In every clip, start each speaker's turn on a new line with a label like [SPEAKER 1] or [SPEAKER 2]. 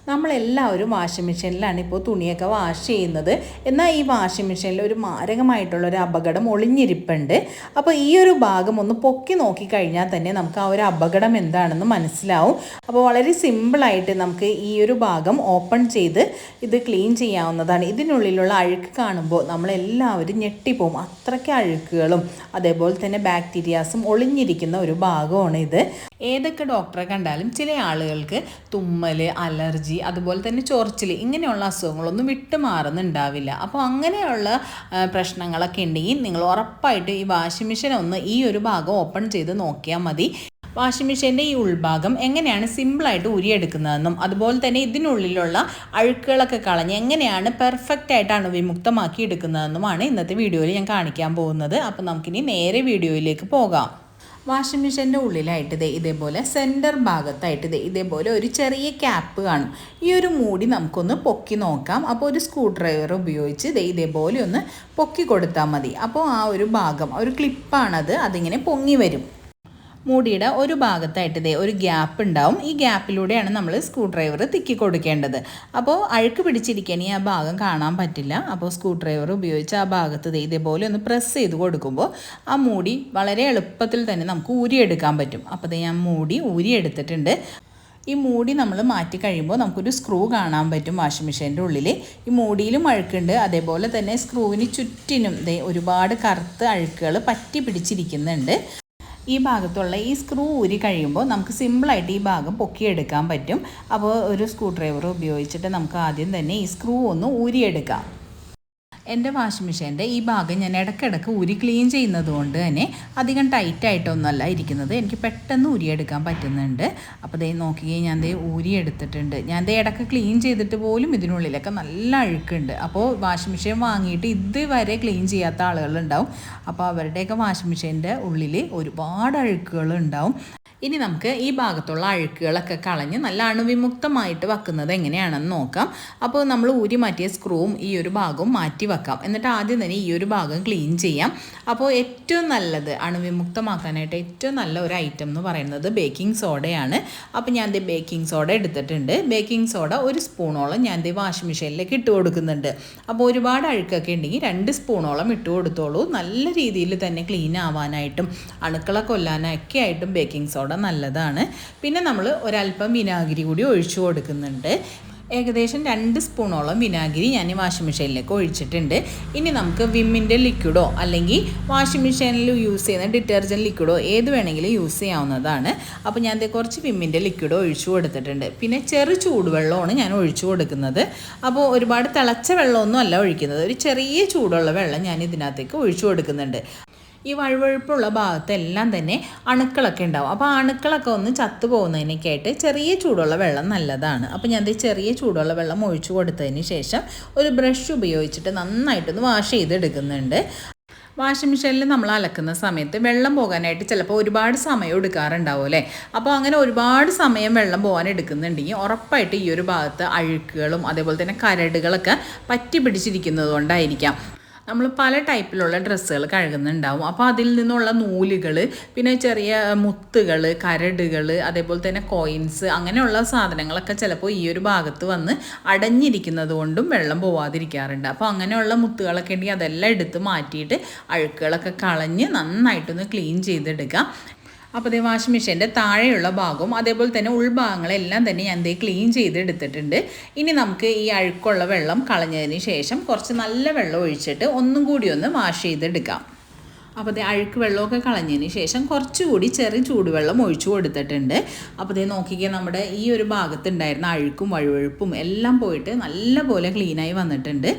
[SPEAKER 1] നമ്മളെല്ലാവരും വാഷിംഗ് മെഷീനിലാണ് ഇപ്പോൾ തുണിയൊക്കെ വാഷ് ചെയ്യുന്നത്. എന്നാൽ ഈ വാഷിംഗ് മെഷീനിൽ ഒരു മാരകമായിട്ടുള്ളൊരു അപകടം ഒളിഞ്ഞിരിപ്പുണ്ട്. അപ്പോൾ ഈ ഒരു ഭാഗം ഒന്ന് പൊക്കി നോക്കിക്കഴിഞ്ഞാൽ തന്നെ നമുക്ക് ആ ഒരു അപകടം എന്താണെന്ന് മനസ്സിലാവും. അപ്പോൾ വളരെ സിമ്പിളായിട്ട് നമുക്ക് ഈ ഒരു ഭാഗം ഓപ്പൺ ചെയ്ത് ഇത് ക്ലീൻ ചെയ്യാവുന്നതാണ്. ഇതിനുള്ളിലുള്ള അഴുക്ക് കാണുമ്പോൾ നമ്മളെല്ലാവരും ഞെട്ടിപ്പോവും. അത്രയ്ക്ക് അഴുക്കുകളും അതേപോലെ തന്നെ ബാക്ടീരിയാസും ഒളിഞ്ഞിരിക്കുന്ന ഒരു ഭാഗമാണ് ഇത്. ഏതൊക്കെ ഡോക്ടറെ കണ്ടാലും ചില ആളുകൾക്ക് തുമ്മൽ, അലർജി, അതുപോലെ തന്നെ ചൊറിച്ചിൽ ഇങ്ങനെയുള്ള അസുഖങ്ങളൊന്നും വിട്ടുമാറുന്നുണ്ടാവില്ല. അപ്പോൾ അങ്ങനെയുള്ള പ്രശ്നങ്ങളൊക്കെ ഉണ്ടെങ്കിൽ നിങ്ങൾ ഉറപ്പായിട്ട് ഈ വാഷിംഗ് മെഷീൻ ഒന്ന് ഈ ഒരു ഭാഗം ഓപ്പൺ ചെയ്ത് നോക്കിയാൽ മതി. വാഷിംഗ് മെഷീൻ്റെ ഈ ഉൾഭാഗം എങ്ങനെയാണ് സിമ്പിളായിട്ട് ഉരിയെടുക്കുന്നതെന്നും അതുപോലെ തന്നെ ഇതിനുള്ളിലുള്ള അഴുക്കുകളൊക്കെ കളഞ്ഞ് എങ്ങനെയാണ് പെർഫെക്റ്റായിട്ട് അണുവിമുക്തമാക്കി എടുക്കുന്നതെന്നുമാണ് ഇന്നത്തെ വീഡിയോയിൽ ഞാൻ കാണിക്കാൻ പോകുന്നത്. അപ്പോൾ നമുക്കിനി നേരെ വീഡിയോയിലേക്ക് പോകാം. വാഷിംഗ് മെഷീൻ്റെ ഉള്ളിലായിട്ട് ഇതേപോലെ സെൻറ്റർ ഭാഗത്തായിട്ട് ഇതേപോലെ ഒരു ചെറിയ ക്യാപ്പ് കാണും. ഈ ഒരു മൂടി നമുക്കൊന്ന് പൊക്കി നോക്കാം. അപ്പോൾ ഒരു സ്ക്രൂ ഡ്രൈവർ ഉപയോഗിച്ച് ഇതേപോലെ ഒന്ന് പൊക്കി കൊടുത്താൽ മതി. അപ്പോൾ ആ ഒരു ഭാഗം ഒരു ക്ലിപ്പാണത്, അതിങ്ങനെ പൊങ്ങി വരും. മൂടിയുടെ ഒരു ഭാഗത്തായിട്ട് ഒരു ഗ്യാപ്പ് ഉണ്ടാവും. ഈ ഗ്യാപ്പിലൂടെയാണ് നമ്മൾ സ്ക്രൂ ഡ്രൈവർ തിക്കി കൊടുക്കേണ്ടത്. അപ്പോൾ അഴുക്ക് പിടിച്ചിരിക്കാൻ ആ ഭാഗം കാണാൻ പറ്റില്ല. അപ്പോൾ സ്ക്രൂ ഡ്രൈവർ ഉപയോഗിച്ച് ആ ഭാഗത്ത് ഇതേപോലെ ഒന്ന് പ്രസ് ചെയ്ത് കൊടുക്കുമ്പോൾ ആ മൂടി വളരെ എളുപ്പത്തിൽ തന്നെ നമുക്ക് ഊരിയെടുക്കാൻ പറ്റും. അപ്പോൾ ഞാൻ മൂടി ഊരിയെടുത്തിട്ടുണ്ട്. ഈ മൂടി നമ്മൾ മാറ്റി കഴിയുമ്പോൾ നമുക്കൊരു സ്ക്രൂ കാണാൻ പറ്റും വാഷിംഗ് മെഷീൻ്റെ ഉള്ളിൽ. ഈ മൂടിയിലും അഴുക്കുണ്ട്, അതേപോലെ തന്നെ സ്ക്രൂവിന് ചുറ്റിനും ഒരുപാട് കറുത്ത അഴുക്കുകൾ പറ്റി പിടിച്ചിരിക്കുന്നുണ്ട്. ഈ ഭാഗത്തുള്ള ഈ സ്ക്രൂ ഊരി കഴിയുമ്പോൾ നമുക്ക് സിമ്പിളായിട്ട് ഈ ഭാഗം പൊക്കിയെടുക്കാൻ പറ്റും. അപ്പോൾ ഒരു സ്ക്രൂ ഡ്രൈവർ ഉപയോഗിച്ചിട്ട് നമുക്ക് ആദ്യം തന്നെ ഈ സ്ക്രൂ ഒന്ന് ഊരിയെടുക്കാം. എൻ്റെ വാഷിംഗ് മെഷീൻ്റെ ഈ ഭാഗം ഞാൻ ഇടയ്ക്കിടയ്ക്ക് ഊരി ക്ലീൻ ചെയ്യുന്നത് കൊണ്ട് തന്നെ അധികം ടൈറ്റായിട്ടൊന്നുമല്ല ഇരിക്കുന്നത്. എനിക്ക് പെട്ടെന്ന് ഊരിയെടുക്കാൻ പറ്റുന്നുണ്ട്. അപ്പോൾ നോക്കുകയും ഞാൻ ഊരിയെടുത്തിട്ടുണ്ട്. ഞാൻ ഇടയ്ക്ക് ക്ലീൻ ചെയ്തിട്ട് പോലും ഇതിനുള്ളിലൊക്കെ നല്ല അഴുക്കുണ്ട്. അപ്പോൾ വാഷിംഗ് മെഷീൻ വാങ്ങിയിട്ട് ഇതുവരെ ക്ലീൻ ചെയ്യാത്ത ആളുകളുണ്ടാവും. അപ്പോൾ അവരുടെയൊക്കെ വാഷിംഗ് മെഷീൻ്റെ ഉള്ളിൽ ഒരുപാട് അഴുക്കുകൾ ഉണ്ടാവും. ഇനി നമുക്ക് ഈ ഭാഗത്തുള്ള അഴുക്കുകളൊക്കെ കളഞ്ഞ് നല്ല അണുവിമുക്തമായിട്ട് വെക്കുന്നത് എങ്ങനെയാണെന്ന് നോക്കാം. അപ്പോൾ നമ്മൾ ഊരി മാറ്റിയ സ്ക്രൂവും ഈ ഒരു ഭാഗവും മാറ്റി വെക്കാം. എന്നിട്ട് ആദ്യം തന്നെ ഈ ഒരു ഭാഗം ക്ലീൻ ചെയ്യാം. അപ്പോൾ ഏറ്റവും നല്ലത് അണുവിമുക്തമാക്കാനായിട്ട് ഏറ്റവും നല്ല ഒരു ഐറ്റം എന്ന് പറയുന്നത് ബേക്കിംഗ് സോഡയാണ്. അപ്പോൾ ഞാൻ ബേക്കിംഗ് സോഡ എടുത്തിട്ടുണ്ട്. ബേക്കിംഗ് സോഡ ഒരു സ്പൂണോളം ഞാൻ വാഷിംഗ് മെഷീനിലേക്ക് ഇട്ട് കൊടുക്കുന്നുണ്ട്. അപ്പോൾ ഒരുപാട് അഴുക്കൊക്കെ ഉണ്ടെങ്കിൽ 2 സ്പൂണോളം ഇട്ട് കൊടുത്തോളൂ. നല്ല രീതിയിൽ തന്നെ ക്ലീൻ ആവാനായിട്ടും അണുക്കളെ കൊല്ലാനൊക്കെ ആയിട്ടും ബേക്കിംഗ് സോഡ നല്ലതാണ്. പിന്നെ നമ്മൾ ഒരല്പം വിനാഗിരി കൂടി ഒഴിച്ചു കൊടുക്കുന്നുണ്ട്. ഏകദേശം 2 സ്പൂണോളം വിനാഗിരി ഞാൻ വാഷിംഗ് മെഷീനിലേക്ക് ഒഴിച്ചിട്ടുണ്ട്. ഇനി നമുക്ക് വിമ്മിൻ്റെ ലിക്വിഡോ അല്ലെങ്കിൽ വാഷിംഗ് മെഷീനിൽ യൂസ് ചെയ്യുന്ന ഡിറ്റർജൻറ്റ് ലിക്വിഡോ ഏത് വേണമെങ്കിലും യൂസ് ചെയ്യാവുന്നതാണ്. അപ്പോൾ ഞാൻ കുറച്ച് വിമ്മിൻ്റെ ലിക്വിഡ് ഒഴിച്ചു കൊടുത്തിട്ടുണ്ട്. പിന്നെ ചെറു ചൂടുവെള്ളമാണ് ഞാൻ ഒഴിച്ചു കൊടുക്കുന്നത്. അപ്പോൾ ഒരുപാട് തിളച്ച വെള്ളമൊന്നും അല്ല ഒഴിക്കുന്നത്, ഒരു ചെറിയ ചൂടുള്ള വെള്ളം ഞാൻ ഇതിനകത്തേക്ക് ഒഴിച്ചു കൊടുക്കുന്നുണ്ട്. ഈ വഴുവഴുപ്പുള്ള ഭാഗത്തെല്ലാം തന്നെ അണുക്കളൊക്കെ ഉണ്ടാവും. അപ്പോൾ ആ അണുക്കളൊക്കെ ഒന്ന് ചത്തു പോകുന്നതിനൊക്കെയായിട്ട് ചെറിയ ചൂടുള്ള വെള്ളം നല്ലതാണ്. അപ്പോൾ ഞാൻ ചെറിയ ചൂടുള്ള വെള്ളം ഒഴിച്ചു കൊടുത്തതിന് ശേഷം ഒരു ബ്രഷ് ഉപയോഗിച്ചിട്ട് നന്നായിട്ടൊന്ന് വാഷ് ചെയ്തെടുക്കുന്നുണ്ട്. വാഷിംഗ് മെഷീനിൽ നമ്മൾ അലക്കുന്ന സമയത്ത് വെള്ളം പോകാനായിട്ട് ചിലപ്പോൾ ഒരുപാട് സമയം എടുക്കാറുണ്ടാവും അല്ലേ. അപ്പോൾ അങ്ങനെ ഒരുപാട് സമയം വെള്ളം പോകാൻ എടുക്കുന്നുണ്ടെങ്കിൽ ഉറപ്പായിട്ട് ഈ ഒരു ഭാഗത്ത് അഴുക്കുകളും അതേപോലെ തന്നെ കരടുകളൊക്കെ പറ്റി പിടിച്ചിരിക്കുന്നത് കൊണ്ടായിരിക്കാം. നമ്മൾ പല ടൈപ്പിലുള്ള ഡ്രസ്സുകൾ കഴുകുന്നുണ്ടാവും. അപ്പോൾ അതിൽ നിന്നുള്ള നൂലുകൾ, പിന്നെ ചെറിയ മുത്തുകൾ, കരടുകൾ, അതേപോലെ തന്നെ കോയിൻസ്, അങ്ങനെയുള്ള സാധനങ്ങളൊക്കെ ചിലപ്പോൾ ഈ ഒരു ഭാഗത്ത് വന്ന് അടഞ്ഞിരിക്കുന്നത് കൊണ്ടും വെള്ളം പോവാതിരിക്കാറുണ്ട്. അപ്പോൾ അങ്ങനെയുള്ള മുത്തുകളൊക്കെ ഉണ്ടെങ്കിൽ അതെല്ലാം എടുത്ത് മാറ്റിയിട്ട് അഴുക്കുകളൊക്കെ കളഞ്ഞ് നന്നായിട്ടൊന്ന് ക്ലീൻ ചെയ്തെടുക്കാം. അപ്പോൾ വാഷിംഗ് മെഷീൻ്റെ താഴെയുള്ള ഭാഗവും അതേപോലെ തന്നെ ഉൾഭാഗങ്ങളെല്ലാം തന്നെ ഞാൻ ക്ലീൻ ചെയ്തെടുത്തിട്ടുണ്ട്. ഇനി നമുക്ക് ഈ അഴുക്കുള്ള വെള്ളം കളഞ്ഞതിന് ശേഷം കുറച്ച് നല്ല വെള്ളം ഒഴിച്ചിട്ട് ഒന്നും കൂടി ഒന്ന് വാഷ് ചെയ്തെടുക്കാം. അപ്പോൾ അഴുക്ക് വെള്ളമൊക്കെ കളഞ്ഞതിന് ശേഷം കുറച്ചുകൂടി ചെറിയ ചൂടുവെള്ളം ഒഴിച്ചു കൊടുത്തിട്ടുണ്ട്. അപ്പോൾ നോക്കിക്കുക, നമ്മുടെ ഈ ഒരു ഭാഗത്തുണ്ടായിരുന്ന അഴുക്കും വഴുവഴുപ്പും എല്ലാം പോയിട്ട് നല്ലപോലെ ക്ലീനായി വന്നിട്ടുണ്ട്.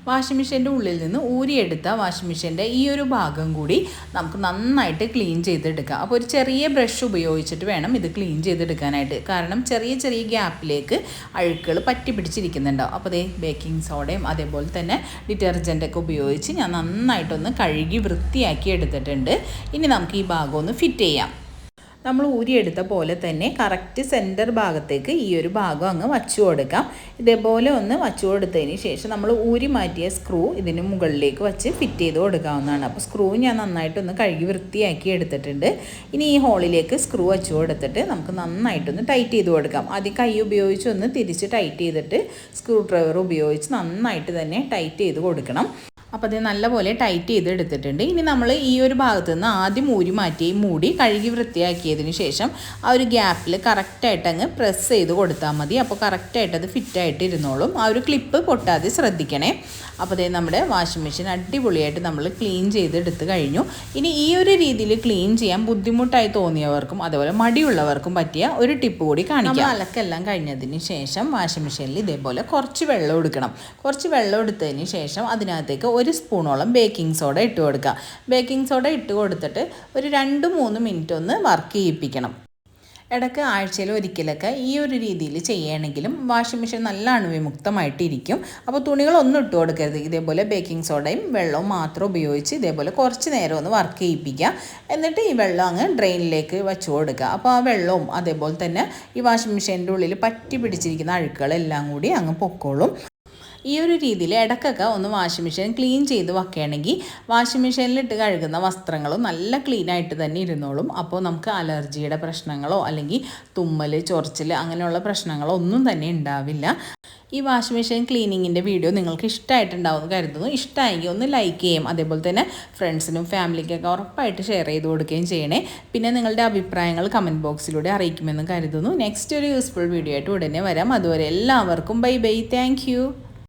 [SPEAKER 1] വാഷിംഗ് മെഷീൻ്റെ ഉള്ളിൽ നിന്ന് ഊരിയെടുത്ത വാഷിംഗ് മെഷീൻ്റെ ഈ ഒരു ഭാഗം കൂടി നമുക്ക് നന്നായിട്ട് ക്ലീൻ ചെയ്തെടുക്കാം. അപ്പോൾ ഒരു ചെറിയ ബ്രഷ് ഉപയോഗിച്ചിട്ട് വേണം ഇത് ക്ലീൻ ചെയ്തെടുക്കാനായിട്ട്. കാരണം ചെറിയ ചെറിയ ഗ്യാപ്പിലേക്ക് അഴുക്കുകൾ പറ്റി പിടിച്ചിരിക്കുന്നുണ്ടാവും. അപ്പോൾ ബേക്കിംഗ് സോഡയും അതേപോലെ തന്നെ ഡിറ്റർജൻറ്റൊക്കെ ഉപയോഗിച്ച് ഞാൻ നന്നായിട്ടൊന്ന് കഴുകി വൃത്തിയാക്കി എടുത്തിട്ടുണ്ട്. ഇനി നമുക്ക് ഈ ഭാഗം ഒന്ന് ഫിറ്റ് ചെയ്യാം. നമ്മൾ ഊരിയെടുത്ത പോലെ തന്നെ കറക്റ്റ് സെൻറ്റർ ഭാഗത്തേക്ക് ഈ ഒരു ഭാഗം അങ്ങ് വച്ചു കൊടുക്കാം. ഇതേപോലെ ഒന്ന് വച്ചു കൊടുത്തതിന് ശേഷം നമ്മൾ ഊരി മാറ്റിയ സ്ക്രൂ ഇതിന് മുകളിലേക്ക് വെച്ച് ഫിറ്റ് ചെയ്ത് കൊടുക്കാവുന്നതാണ്. അപ്പോൾ സ്ക്രൂ ഞാൻ നന്നായിട്ടൊന്ന് കഴുകി വൃത്തിയാക്കി എടുത്തിട്ടുണ്ട്. ഇനി ഈ ഹോളിലേക്ക് സ്ക്രൂ വെച്ച് കൊടുത്തിട്ട് നമുക്ക് നന്നായിട്ടൊന്ന് ടൈറ്റ് ചെയ്ത് കൊടുക്കാം. ആദ്യം കൈ ഉപയോഗിച്ച് ഒന്ന് തിരിച്ച് ടൈറ്റ് ചെയ്തിട്ട് സ്ക്രൂ ഡ്രൈവർ ഉപയോഗിച്ച് നന്നായിട്ട് തന്നെ ടൈറ്റ് ചെയ്ത് കൊടുക്കണം. അപ്പോൾ അത് നല്ലപോലെ ടൈറ്റ് ചെയ്ത് എടുത്തിട്ടുണ്ട്. ഇനി നമ്മൾ ഈ ഒരു ഭാഗത്ത് നിന്ന് ആദ്യം ഊരി മാറ്റി മൂടി കഴുകി വൃത്തിയാക്കിയതിന് ശേഷം ആ ഒരു ഗ്യാപ്പിൽ കറക്റ്റായിട്ട് അങ്ങ് പ്രസ് ചെയ്ത് കൊടുത്താൽ മതി. അപ്പോൾ കറക്റ്റായിട്ട് അത് ഫിറ്റായിട്ട് ഇരുന്നോളും. ആ ഒരു ക്ലിപ്പ് പൊട്ടാതെ ശ്രദ്ധിക്കണേ. അപ്പോൾ അതേ നമ്മുടെ വാഷിംഗ് മെഷീൻ അടിപൊളിയായിട്ട് നമ്മൾ ക്ലീൻ ചെയ്തെടുത്ത് കഴിഞ്ഞു. ഇനി ഈ ഒരു രീതിയിൽ ക്ലീൻ ചെയ്യാൻ ബുദ്ധിമുട്ടായി തോന്നിയവർക്കും അതുപോലെ മടിയുള്ളവർക്കും പറ്റിയ ഒരു ടിപ്പ് കൂടി കാണിക്കാം. അലക്കെല്ലാം കഴിഞ്ഞതിന് ശേഷം വാഷിംഗ് മെഷീനിൽ ഇതേപോലെ കുറച്ച് വെള്ളം എടുക്കണം. കുറച്ച് വെള്ളം എടുത്തതിന് ശേഷം അതിനകത്തേക്ക് 1 സ്പൂണോളം ബേക്കിംഗ് സോഡ ഇട്ട് കൊടുക്കുക. ബേക്കിംഗ് സോഡ ഇട്ട് കൊടുത്തിട്ട് ഒരു 2-3 മിനിറ്റ് ഒന്ന് വർക്ക് ചെയ്യിപ്പിക്കണം. ഇടയ്ക്ക് ആഴ്ചയിൽ ഒരിക്കലൊക്കെ ഈ ഒരു രീതിയിൽ ചെയ്യുകയാണെങ്കിലും വാഷിംഗ് മെഷീൻ നല്ല അണുവിമുക്തമായിട്ടിരിക്കും. അപ്പോൾ തുണികളൊന്നും ഇട്ട് കൊടുക്കരുത്. ഇതേപോലെ ബേക്കിംഗ് സോഡയും വെള്ളവും മാത്രം ഉപയോഗിച്ച് ഇതേപോലെ കുറച്ച് നേരം ഒന്ന് വർക്ക് ചെയ്യിപ്പിക്കുക. എന്നിട്ട് ഈ വെള്ളം അങ്ങ് ഡ്രെയിനിലേക്ക് വെച്ച് കൊടുക്കുക. അപ്പോൾ ആ വെള്ളവും അതേപോലെ തന്നെ ഈ വാഷിംഗ് മെഷീൻ്റെ ഉള്ളിൽ പറ്റി പിടിച്ചിരിക്കുന്ന അഴുക്കുകളെല്ലാം കൂടി അങ്ങ് പൊക്കോളും. ഈ ഒരു രീതിയിൽ ഇടയ്ക്കൊക്കെ ഒന്ന് വാഷിംഗ് മെഷീൻ ക്ലീൻ ചെയ്ത് വെക്കുകയാണെങ്കിൽ വാഷിംഗ് മെഷീനിലിട്ട് കഴുകുന്ന വസ്ത്രങ്ങളും നല്ല ക്ലീനായിട്ട് തന്നെ ഇരുന്നോളും. അപ്പോൾ നമുക്ക് അലർജിയുടെ പ്രശ്നങ്ങളോ അല്ലെങ്കിൽ തുമ്മൽ, ചൊറിച്ചിൽ അങ്ങനെയുള്ള പ്രശ്നങ്ങളോ ഒന്നും തന്നെ ഉണ്ടാവില്ല. ഈ വാഷിംഗ് മെഷീൻ ക്ലീനിങ്ങിൻ്റെ വീഡിയോ നിങ്ങൾക്ക് ഇഷ്ടമായിട്ടുണ്ടാവുമെന്ന് കരുതുന്നു. ഇഷ്ടമായെങ്കിൽ ഒന്ന് ലൈക്ക് ചെയ്യും. അതേപോലെ തന്നെ ഫ്രണ്ട്സിനും ഫാമിലിക്കൊക്കെ ഉറപ്പായിട്ട് ഷെയർ ചെയ്ത് കൊടുക്കുകയും ചെയ്യണേ. പിന്നെ നിങ്ങളുടെ അഭിപ്രായങ്ങൾ കമൻറ്റ് ബോക്സിലൂടെ അറിയിക്കുമെന്ന് കരുതുന്നു. നെക്സ്റ്റ് ഒരു യൂസ്ഫുൾ വീഡിയോ ആയിട്ട് ഉടനെ വരാം. അതുവരെ എല്ലാവർക്കും ബൈ ബൈ. Thank you.